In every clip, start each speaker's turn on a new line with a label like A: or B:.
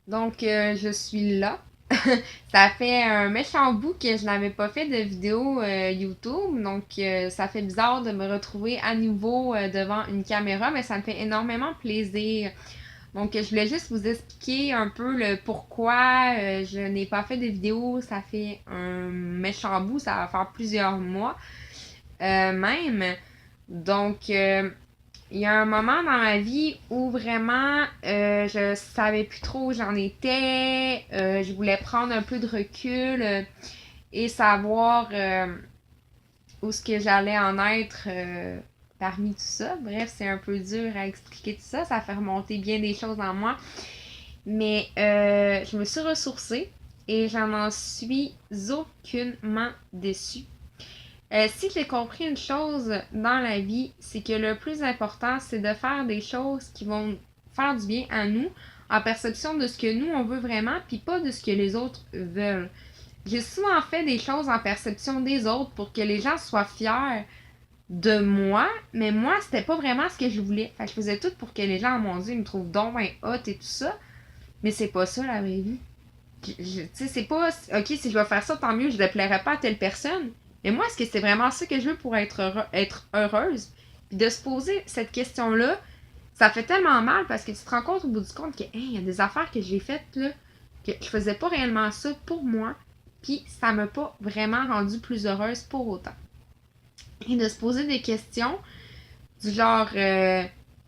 A: Donc, je suis là. Ça fait un méchant bout que je n'avais pas fait de vidéo YouTube. Donc, ça fait bizarre de me retrouver à nouveau devant une caméra, mais ça me fait énormément plaisir. Donc, je voulais juste vous expliquer un peu le pourquoi je n'ai pas fait de vidéo. Ça fait un méchant bout, ça va faire plusieurs mois même. Donc, il y a un moment dans ma vie où vraiment je savais plus trop où j'en étais. Je voulais prendre un peu de recul et savoir où ce que j'allais en être parmi tout ça. Bref, c'est un peu dur à expliquer tout ça. Ça fait remonter bien des choses en moi. Mais je me suis ressourcée et j'en suis aucunement déçue. Si j'ai compris une chose dans la vie, c'est que le plus important, c'est de faire des choses qui vont faire du bien à nous, en perception de ce que nous, on veut vraiment, puis pas de ce que les autres veulent. J'ai souvent fait des choses en perception des autres pour que les gens soient fiers de moi, mais moi, c'était pas vraiment ce que je voulais. Fait que je faisais tout pour que les gens, mon Dieu, ils me trouvent donc ben hot et tout ça, mais c'est pas ça la vraie vie. Tu sais, c'est pas, ok, si je vais faire ça, tant mieux, je ne plairai pas à telle personne. Mais moi, est-ce que c'est vraiment ça que je veux pour être heureuse? Puis de se poser cette question-là, ça fait tellement mal parce que tu te rends compte au bout du compte que, il y a des affaires que j'ai faites, là, que je faisais pas réellement ça pour moi, puis ça m'a pas vraiment rendue plus heureuse pour autant. Et de se poser des questions du genre,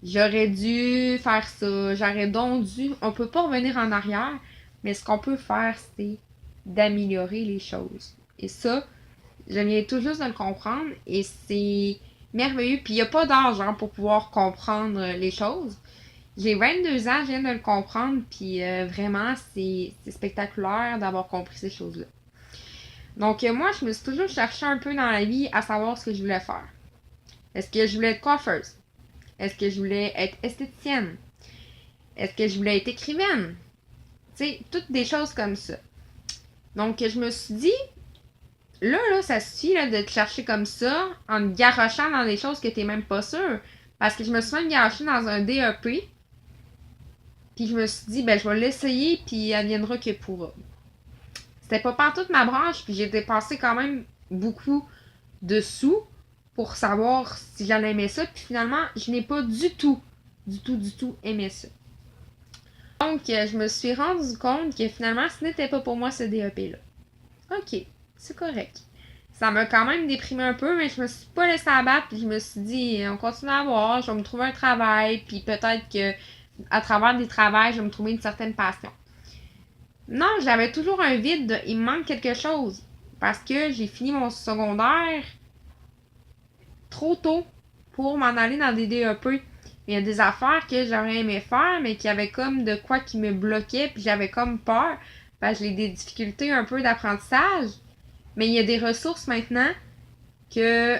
A: j'aurais dû faire ça, j'aurais donc dû, on peut pas revenir en arrière, mais ce qu'on peut faire, c'est d'améliorer les choses. Et ça, je viens tout juste de le comprendre et c'est merveilleux. Puis il n'y a pas d'âge pour pouvoir comprendre les choses. J'ai 22 ans, je viens de le comprendre, puis vraiment, c'est spectaculaire d'avoir compris ces choses-là. Donc moi, je me suis toujours cherché un peu dans la vie à savoir ce que je voulais faire. Est-ce que je voulais être coiffeuse? Est-ce que je voulais être esthéticienne? Est-ce que je voulais être écrivaine? Tu sais, toutes des choses comme ça. Donc, je me suis dit, là, ça suffit là, de te chercher comme ça, en te garochant dans des choses que t'es même pas sûr. Parce que je me suis même garochée dans un DEP, puis je me suis dit, ben, je vais l'essayer, puis elle viendra que pourra. C'était pas partout ma branche, puis j'ai dépensé quand même beaucoup de sous pour savoir si j'allais aimer ça, puis finalement, je n'ai pas du tout aimé ça. Donc, je me suis rendu compte que finalement, ce n'était pas pour moi ce DEP-là. Ok, c'est correct. Ça m'a quand même déprimé un peu, mais je me suis pas laissé abattre, puis je me suis dit, on continue à voir, je vais me trouver un travail, puis peut-être que à travers des travails, je vais me trouver une certaine passion. Non, j'avais toujours un vide, il me manque quelque chose. Parce que j'ai fini mon secondaire trop tôt pour m'en aller dans des DEP. Il y a des affaires que j'aurais aimé faire, mais qui avaient comme de quoi qui me bloquait, puis j'avais comme peur. Parce que j'ai des difficultés un peu d'apprentissage. Mais il y a des ressources maintenant que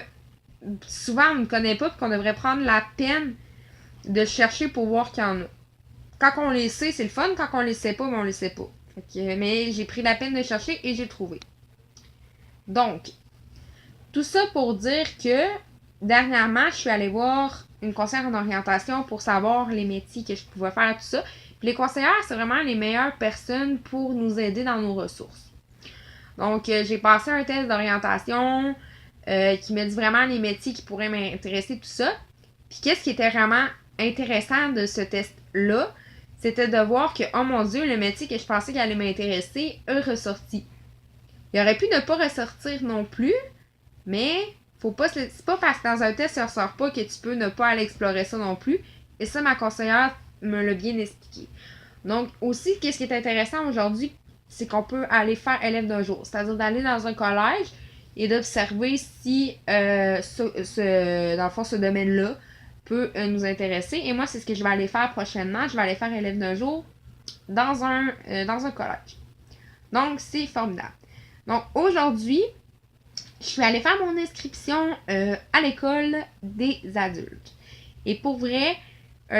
A: souvent on ne connaît pas, puis qu'on devrait prendre la peine de chercher pour voir qu'il y en a. Quand on les sait, c'est le fun. Quand on les sait pas, on les sait pas. Mais j'ai pris la peine de chercher et j'ai trouvé. Donc, tout ça pour dire que dernièrement, je suis allée voir une conseillère en orientation pour savoir les métiers que je pouvais faire, tout ça. Puis les conseillères, c'est vraiment les meilleures personnes pour nous aider dans nos ressources. Donc, j'ai passé un test d'orientation qui me dit vraiment les métiers qui pourraient m'intéresser, tout ça. Puis qu'est-ce qui était vraiment intéressant de ce test-là, c'était de voir que, oh mon Dieu, le métier que je pensais qu'il allait m'intéresser a ressorti. Il aurait pu ne pas ressortir non plus, mais faut pas, c'est pas parce que dans un test, ça ressort pas que tu peux ne pas aller explorer ça non plus. Et ça, ma conseillère me l'a bien expliqué. Donc, aussi, qu'est-ce qui est intéressant aujourd'hui, c'est qu'on peut aller faire élève d'un jour. C'est-à-dire d'aller dans un collège et d'observer si, dans le fond, ce domaine-là peut nous intéresser. Et moi, c'est ce que je vais aller faire prochainement. Je vais aller faire élève d'un jour dans un collège. Donc, c'est formidable. Donc, aujourd'hui, je suis allée faire mon inscription à l'école des adultes. Et pour vrai,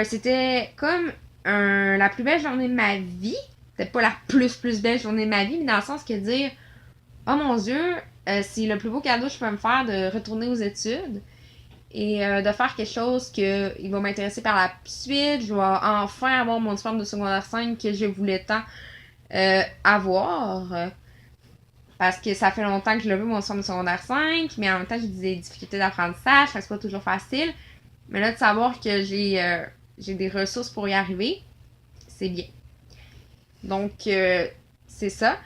A: c'était comme la plus belle journée de ma vie. C'était pas la plus belle journée de ma vie, mais dans le sens que dire, oh mon Dieu, c'est le plus beau cadeau que je peux me faire de retourner aux études. et de faire quelque chose qui va m'intéresser par la suite. Je vais enfin avoir mon diplôme de secondaire 5 que je voulais tant avoir. Parce que ça fait longtemps que je le veux, mon diplôme de secondaire 5, mais en même temps, j'ai des difficultés d'apprentissage, ça c'est pas toujours facile. Mais là, de savoir que j'ai des ressources pour y arriver, c'est bien. Donc, c'est ça.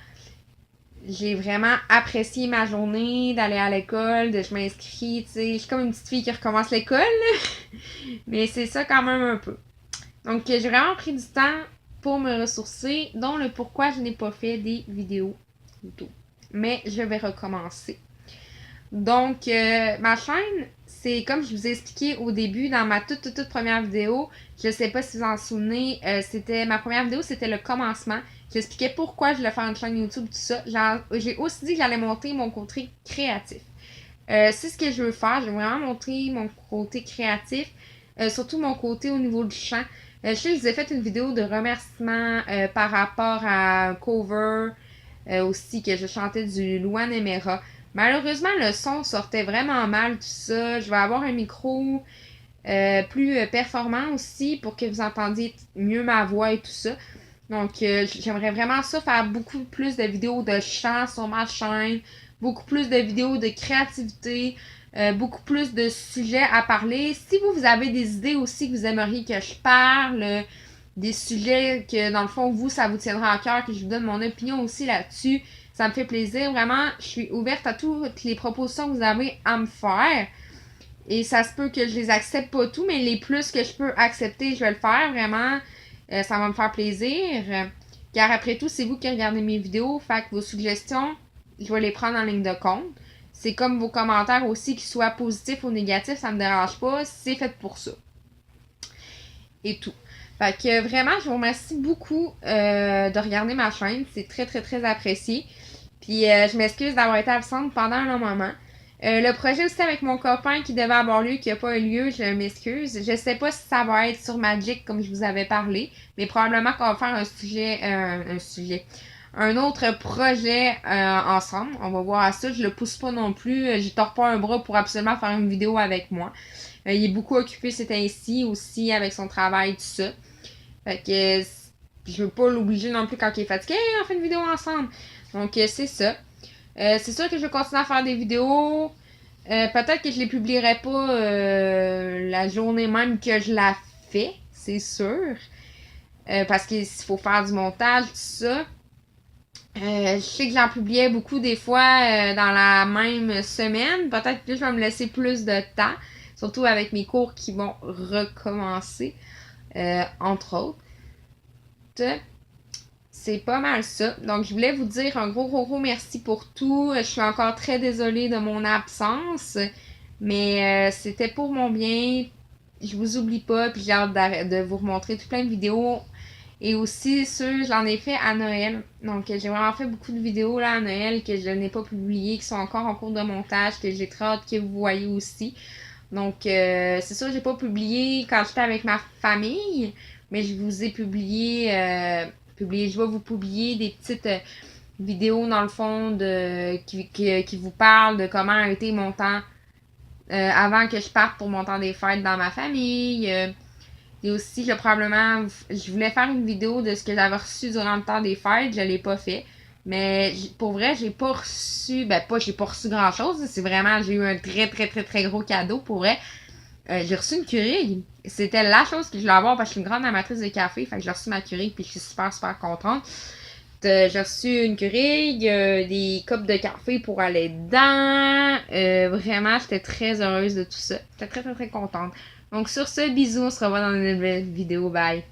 A: J'ai vraiment apprécié ma journée d'aller à l'école, de je m'inscris, tu sais. Je suis comme une petite fille qui recommence l'école, mais c'est ça quand même un peu. Donc, j'ai vraiment pris du temps pour me ressourcer, dont le pourquoi je n'ai pas fait des vidéos YouTube. Mais je vais recommencer. Donc, ma chaîne, c'est comme je vous ai expliqué au début dans ma toute première vidéo. Je sais pas si vous en souvenez, ma première vidéo, c'était le commencement. J'expliquais pourquoi je voulais faire une chaîne YouTube, tout ça. J'ai aussi dit que j'allais montrer mon côté créatif. C'est ce que je veux faire. Je veux vraiment montrer mon côté créatif, surtout mon côté au niveau du chant. Je sais que je vous ai fait une vidéo de remerciement par rapport à un cover aussi que je chantais du Luan Emera. Malheureusement, le son sortait vraiment mal, tout ça. Je vais avoir un micro plus performant aussi pour que vous entendiez mieux ma voix et tout ça. Donc, j'aimerais vraiment ça, faire beaucoup plus de vidéos de chant sur ma chaîne, beaucoup plus de vidéos de créativité, beaucoup plus de sujets à parler. Si vous avez des idées aussi que vous aimeriez que je parle, des sujets que, dans le fond, ça vous tiendra à cœur, que je vous donne mon opinion aussi là-dessus, ça me fait plaisir. Vraiment, je suis ouverte à toutes les propositions que vous avez à me faire. Et ça se peut que je les accepte pas tout, mais les plus que je peux accepter, je vais le faire. Vraiment, ça va me faire plaisir. Car après tout, c'est vous qui regardez mes vidéos. Fait que vos suggestions, je vais les prendre en ligne de compte. C'est comme vos commentaires aussi, qu'ils soient positifs ou négatifs, ça me dérange pas. C'est fait pour ça. Et tout. Fait que vraiment, je vous remercie beaucoup de regarder ma chaîne. C'est très, très, très apprécié. Puis je m'excuse d'avoir été absente pendant un long moment. Le projet aussi avec mon copain qui devait avoir lieu, qui n'a pas eu lieu, je m'excuse. Je sais pas si ça va être sur Magic comme je vous avais parlé, mais probablement qu'on va faire un autre projet ensemble. On va voir à ça. Je le pousse pas non plus. Je tords pas un bras pour absolument faire une vidéo avec moi. Il est beaucoup occupé ces temps-ci aussi avec son travail, tout ça. Fait que je veux pas l'obliger non plus quand il est fatigué. Hey, on fait une vidéo ensemble. Donc c'est ça. C'est sûr que je vais continuer à faire des vidéos. Peut-être que je les publierai pas la journée même que je la fais, c'est sûr. Parce qu'il faut faire du montage, tout ça. Je sais que j'en publiais beaucoup des fois dans la même semaine. Peut-être que je vais me laisser plus de temps. Surtout avec mes cours qui vont recommencer, entre autres. C'est pas mal ça. Donc, je voulais vous dire un gros merci pour tout. Je suis encore très désolée de mon absence, mais c'était pour mon bien. Je vous oublie pas, puis j'ai hâte de vous remontrer tout plein de vidéos. Et aussi, j'en ai fait à Noël. Donc, j'ai vraiment fait beaucoup de vidéos là à Noël que je n'ai pas publiées, qui sont encore en cours de montage, que j'ai très hâte que vous voyez aussi. Donc, c'est sûr, j'ai pas publié quand j'étais avec ma famille, mais je vous ai publié, je vais vous publier des petites vidéos dans le fond qui vous parlent de comment a été mon temps avant que je parte pour mon temps des fêtes dans ma famille. Et aussi, je voulais faire une vidéo de ce que j'avais reçu durant le temps des fêtes, je l'ai pas fait. Mais pour vrai, j'ai pas reçu grand chose. C'est vraiment, j'ai eu un très très très très gros cadeau pour vrai. J'ai reçu une Keurig. C'était la chose que je voulais avoir parce que je suis une grande amatrice de café. Fait que j'ai reçu ma Keurig puis je suis super contente. J'ai reçu une Keurig, des copes de café pour aller dedans. Vraiment, j'étais très heureuse de tout ça. J'étais très très très contente. Donc sur ce, bisous, on se revoit dans une nouvelle vidéo. Bye!